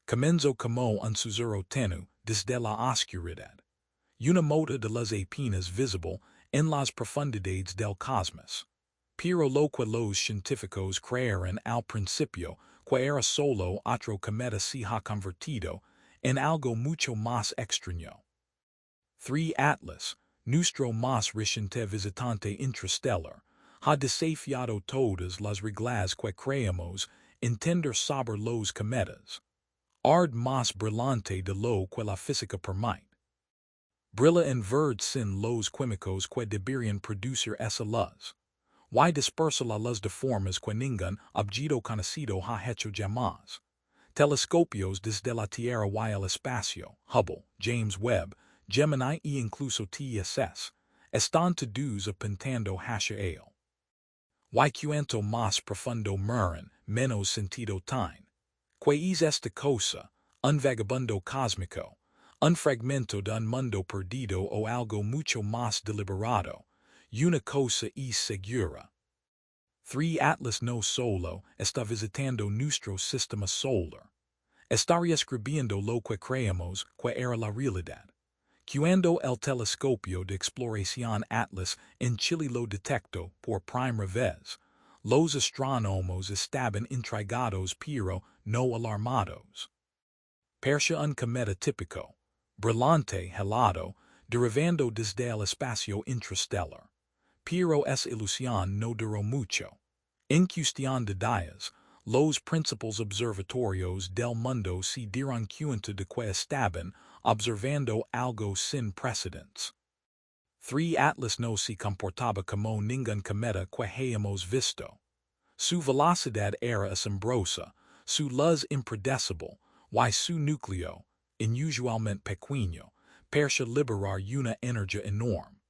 Comenzo como un sussurro tenu desde la oscuridad. Una mota de las apenas visible en las profundidades del cosmos. Pero lo que los científicos creyeron al principio que era solo otro cometa se ha convertido en algo mucho más extraño. 3. Atlas, nuestro más reciente visitante interstellar, ha desafiado todas las reglas que creemos entender sobre los cometas. Ard más brillante de lo que la física permite. Brilla en verde sin los químicos que deberían producir esa luz. Y dispersa la luz de formas que ningún objeto conocido ha hecho jamás. Telescopios desde la Tierra y el espacio, Hubble, James Webb, Gemini e incluso TSS, están todos apuntando hacia él. Y cuanto más profundo miran, menos sentido tiene. Que es esta cosa, un vagabundo cósmico, un fragmento de un mundo perdido o algo mucho más deliberado, una cosa es segura. 3. Atlas no solo está visitando nuestro sistema solar. Está escribiendo lo que creemos que era la realidad. Cuando el telescopio de exploración Atlas en Chile lo detectó por primera vez, los astrónomos estaban intrigados pero no alarmados. Parecía un cometa típico, brillante, helado, derivando desde el espacio interstellar. Pero esa ilusión no duró mucho. En cuestión de días, los principales observatorios del mundo se dieron cuenta de que estaban observando algo sin precedentes. 3. Atlas no se comportaba como ningún cometa que hayamos visto. Su velocidad era asombrosa, su luz impredecible, y su núcleo, inusualmente pequeño, parecía liberar una energía enorme.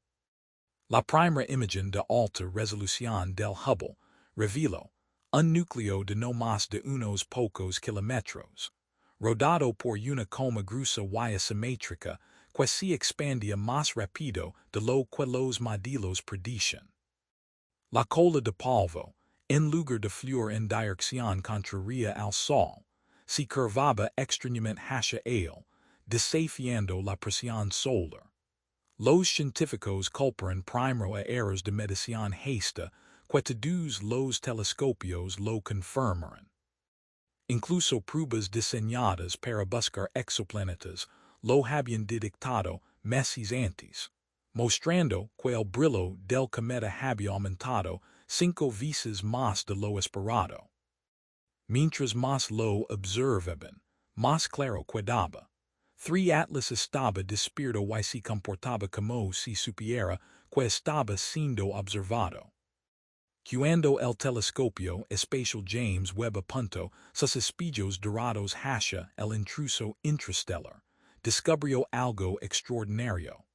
La primera imagen de alta resolución del Hubble reveló un núcleo de no más de unos pocos kilómetros, rodado por una coma gruesa y asimétrica que se expandía más rápido de lo que los modelos predicen. La cola de polvo, en lugar de fluir en dirección contraria al Sol, se curvaba extrañamente hacia él, desafiando la presión solar. Los científicos culparon primero a errores de medición hasta que todos los telescopios lo confirmaron. Incluso pruebas diseñadas para buscar exoplanetas lo habían detectado meses antes, mostrando que el brillo del cometa había aumentado 5 veces más de lo esperado. Mientras más lo observaban, más claro quedaba. 3. Atlas estaba despierto y se comportaba como si supiera que estaba siendo observado. Cuando el telescopio espacial James Webb apuntó sus espejos dorados hacia el intruso interstellar, descubrió algo extraordinario.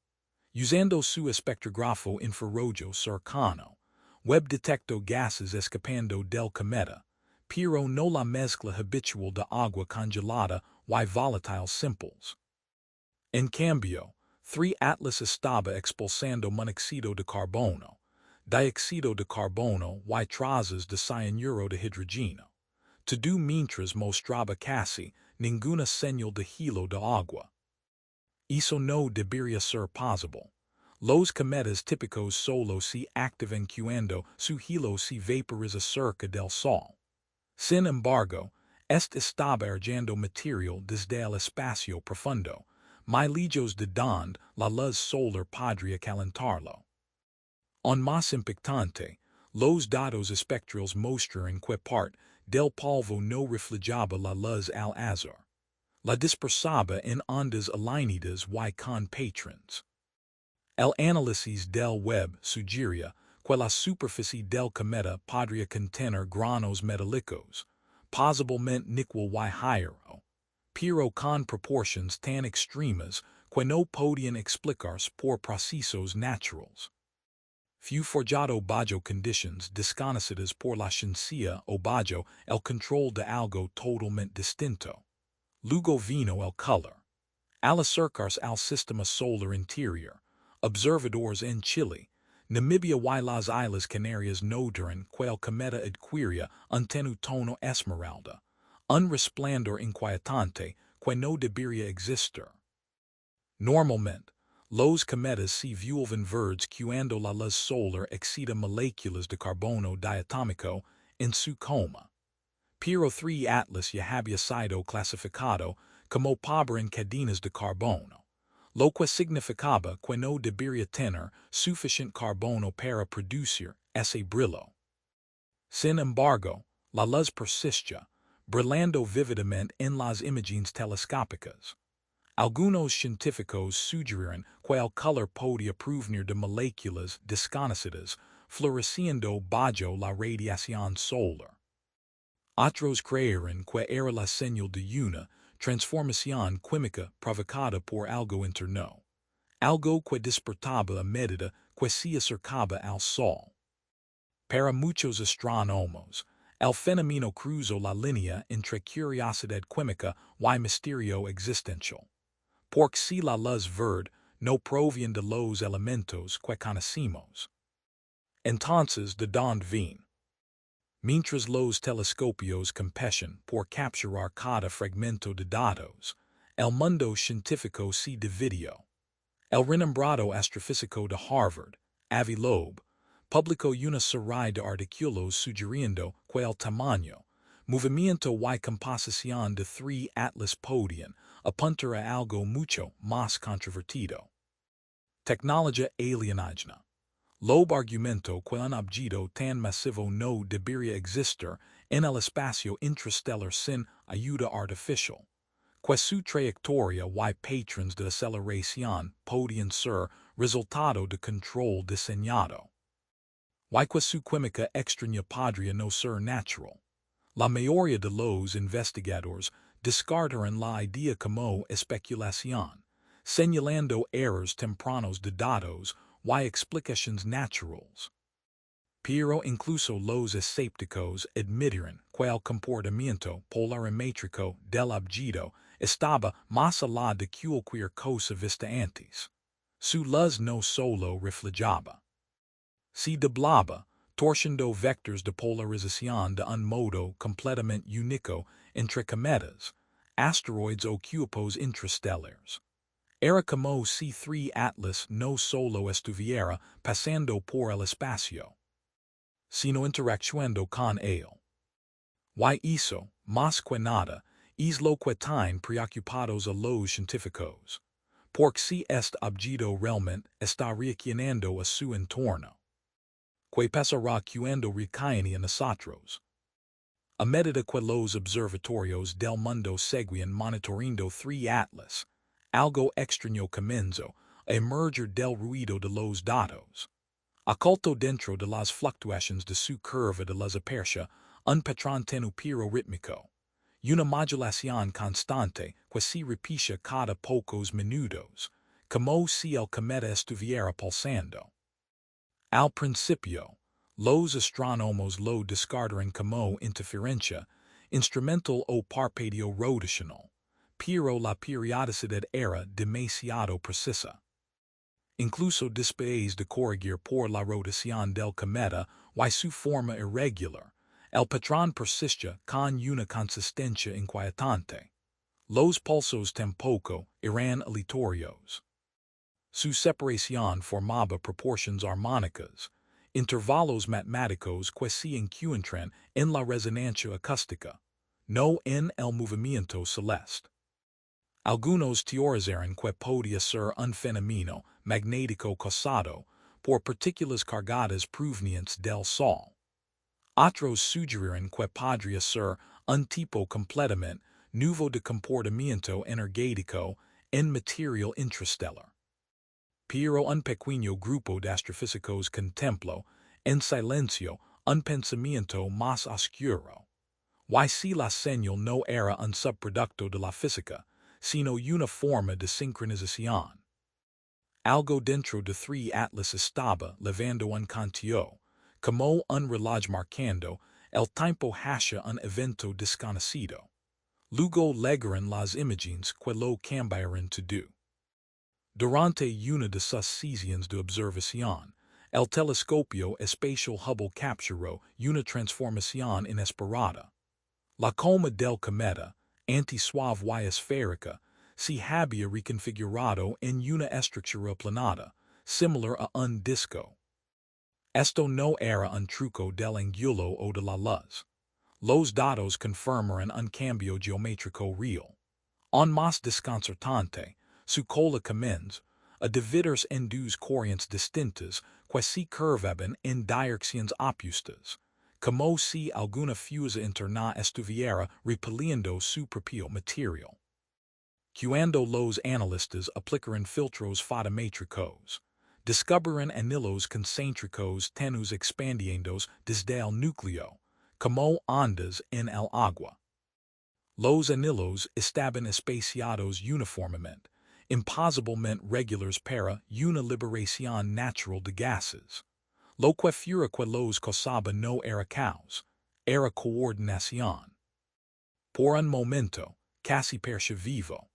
Usando su espectrógrafo infrarrojo cercano, Webb detectó gases escapando del cometa, pero no la mezcla habitual de agua congelada y volatiles simples. En cambio, 3. Atlas estaba expulsando monóxido de carbono, dióxido de carbono y trazas de cianuro de hidrógeno. Todo mientras mostraba casi ninguna señal de hilo de agua. Eso no debería ser posible. Los cometas típicos solo se activan cuando su hilo se vaporiza cerca del Sol. Sin embargo, este estaba irradiando material desde el espacio profundo, milillos de donde la luz solar podría calentarlo. Aún más impactante, los datos espectrales mostraron que parte del polvo no reflejaba la luz al azar. La dispersaba en ondas alineadas y con patrones. El análisis del Webb sugería que la superficie del cometa podría contener granos metálicos, posiblemente níquel y hierro, pero con proporciones tan extremas que no podían explicarse por procesos naturales. Fue forjado bajo condiciones desconocidas por la ciencia o bajo el control de algo totalmente distinto. Luego vino el color. Al acercarse al sistema solar interior, observadores en Chile, Namibia y las Islas Canarias notaron que el cometa adquiría un tono esmeralda, un resplandor inquietante, que no debería existir. Normalmente, los cometas se vuelven verdes cuando la luz solar excita moléculas de carbono diatómico en su coma. Pero 3 Atlas ya había sido clasificado como pobre en cadenas de carbono, lo que significaba que no debería tener suficiente carbono para producir ese brillo. Sin embargo, la luz persiste, brillando vívidamente en las imágenes telescópicas. Algunos científicos sugieren que el color podía provenir de moléculas desconocidas floreciendo bajo la radiación solar. Otros creyeron que era la señal de una transformación química provocada por algo interno, algo que despertaba a medida que se acercaba al Sol. Para muchos astrónomos, el fenómeno cruzó la línea entre curiosidad química y misterio existencial. Porque si la luz verde no proviene de los elementos que conocemos, entonces de dónde viene. Mientras los telescopios compiten por capturar cada fragmento de datos, el mundo científico se dividió. El renombrado astrofísico de Harvard, Avi Loeb, publicó una serie de artículos sugiriendo que el tamaño, movimiento y composición de 3 Atlas podían apuntar a algo mucho más controvertido. Tecnología alienígena. Loeb argumentó que un objeto tan masivo no debería existir en el espacio interestelar sin ayuda artificial, que su trayectoria y patrones de aceleración podían ser resultado de control diseñado, y que su química extraña podría no ser natural. La mayoría de los investigadores descartaron la idea como especulación, señalando errores tempranos de datos y explicaciones naturales. Pero incluso los escépticos admitieron que el comportamiento polarimétrico del objeto estaba más allá de cualquier cosa vista antes. Su luz no solo reflejaba, se doblaba, torciendo vectores de polarización de un modo completamente único entre cometas, asteroides o cuerpos interestelares. Era como si 3 Atlas no solo estuviera pasando por el espacio, sino interactuando con él. Y eso, más que nada, es lo que tiene preocupados a los científicos, porque si este objeto realmente está reaccionando a su entorno, ¿qué pasará cuando recae en nosotros? A medida que los observatorios del mundo seguían monitoreando 3 Atlas, algo extraño comenzó a emerger del ruido de los datos. Oculto dentro de las fluctuaciones de su curva de las apertura, un patrón tenupiro rítmico, una modulación constante que se repite cada pocos minutos, como si el cometa estuviera pulsando. Al principio, los astrónomos lo descartaron como interferencia instrumental o parpadeo rotacional, pero la periodicidad era demasiado precisa. Incluso después de corregir por la rotación del cometa y su forma irregular, el patrón persiste con una consistencia inquietante. Los pulsos tampoco eran aleatorios. Su separación formaba proporciones armónicas, intervalos matemáticos que se encuentran en la resonancia acústica, no en el movimiento celeste. Algunos teorizaron que podía ser un fenómeno magnético causado por partículas cargadas provenientes del Sol. Otros sugirieron que podría ser un tipo completamente nuevo de comportamiento energético en material interestelar. Pero un pequeño grupo de astrofísicos contempló, en silencio, un pensamiento más oscuro. Y si la señal no era un subproducto de la física, sino una forma de sincronización. Algo dentro de 3 Atlas estaba levando un conteo, como un reloj marcando el tiempo hacia un evento desconocido. Luego llegaron las imágenes que lo cambiaron todo. Durante una de sus sesiones de observación, el telescopio espacial Hubble capturó una transformación inesperada. La coma del cometa, anti-suave y esférica, si había reconfigurado en una estructura planada, similar a un disco. Esto no era un truco del ángulo o de la luz. Los datos confirmaron un cambio geométrico real. On más desconcertante, su cola commends, a dividers en dos corrientes distintas que se curvaban en direcciones opuestas, como si alguna fuerza interna estuviera repeliendo su propio material. Cuando los analistas aplicaron filtros fotométricos, descubrieron anillos concéntricos tenues expandiendo desde el núcleo, como ondas en el agua. Los anillos estaban espaciados uniformemente, imposiblemente regulares para una liberación natural de gases. Lo que fuera que los causaba no era caos, era coordinación. Por un momento, casi percibivo,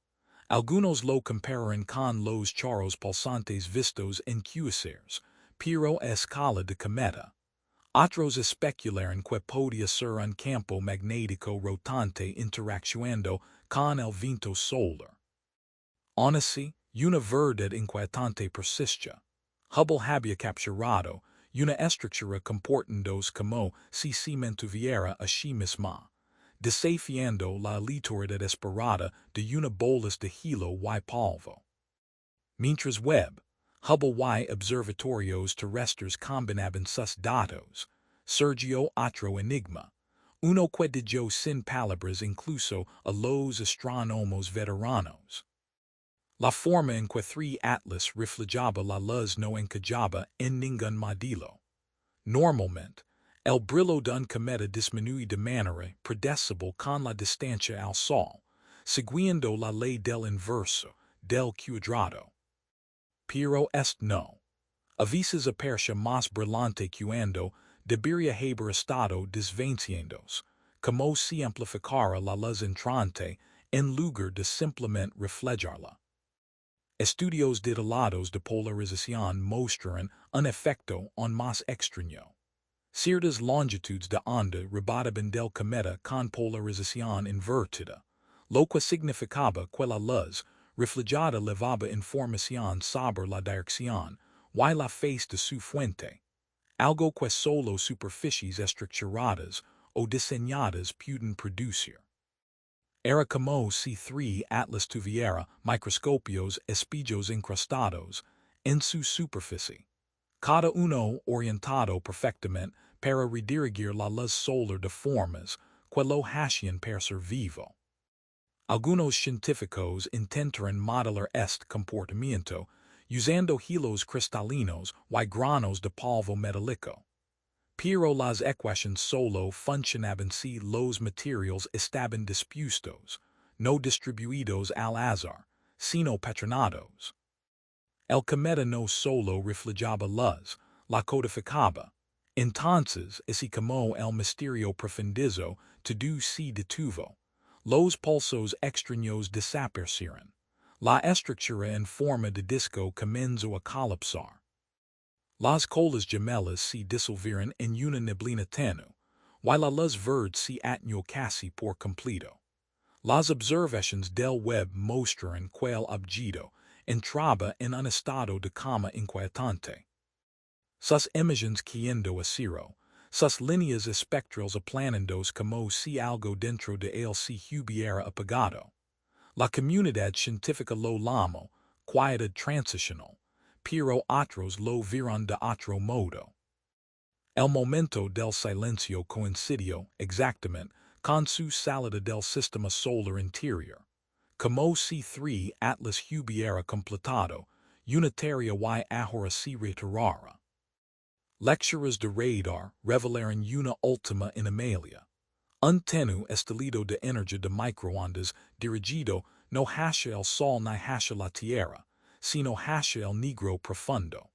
algunos lo compararon con los charros pulsantes vistos en cuásares, pero a escala de cometa. Otros especularon que podía ser un campo magnético rotante interactuando con el viento solar. Aun así, una verdad inquietante persiste. Hubble había capturado una estructura comportándose como si se mantuviera a sí misma, desafiando la aleatoriedad esperada de una bola de hilo y polvo. Mientras Webb, Hubble y observatorios terrestres combinaban sus datos, surgió otro enigma, uno que dejó sin palabras incluso a los astrónomos veteranos. La forma en que tres atlas reflejaba la luz no encajaba en ningún modelo. Normalmente, el brillo de un cometa disminuye de manera predecible con la distancia al Sol, siguiendo la ley del inverso del cuadrado. Pero esto no. A veces aparece más brillante cuando debería haber estado desvaneciéndose, como si amplificara la luz entrante en lugar de simplemente reflejarla. Estudios detallados de polarización muestran un efecto aún más extraño. Ciertas longitudes de onda rebotaban del cometa con polarización invertida, lo que significaba que la luz reflejada levaba información sobre la dirección y la faz de su fuente, algo que solo superficies estructuradas o diseñadas pueden producir. Era como si tres atlas tuviera microscopios espejos incrustados en su superficie, cada uno orientado perfectamente para redirigir la luz solar de formas que lo hacían parecer vivo. Algunos científicos intentaron modelar este comportamiento usando hilos cristalinos y granos de polvo metálico. Pero las ecuaciones solo funcionaban si los materiales estaban dispuestos, no distribuidos al azar, sino patronados. El cometa no solo reflejaba luz, la codificaba. Entonces, así como el misterio profundizo todo se detuvo, los pulsos extraños desaparecieron. La estructura en forma de disco comenzó a colapsar. Las colas gemelas se disolvieron en una neblina tenue, y la luz verde se atenuó casi por completo. Las observaciones del Webb mostraron que el objeto entraba en un estado de coma inquietante. Sus imágenes cayendo a cero, sus líneas espectrales aplanándose como si algo dentro de él se hubiera apagado. La comunidad científica lo llamó quietud transicional, pero otros lo vieron de otro modo. El momento del silencio coincidió exactamente con su salida del sistema solar interior, como si tres atlas hubiera completado unitaria y ahora se retirara. Lecturas de radar revelaron una última anomalía. Un tenue estilo de energía de microondas dirigido no hacia el Sol ni hacia la Tierra, sino hacia el negro profundo.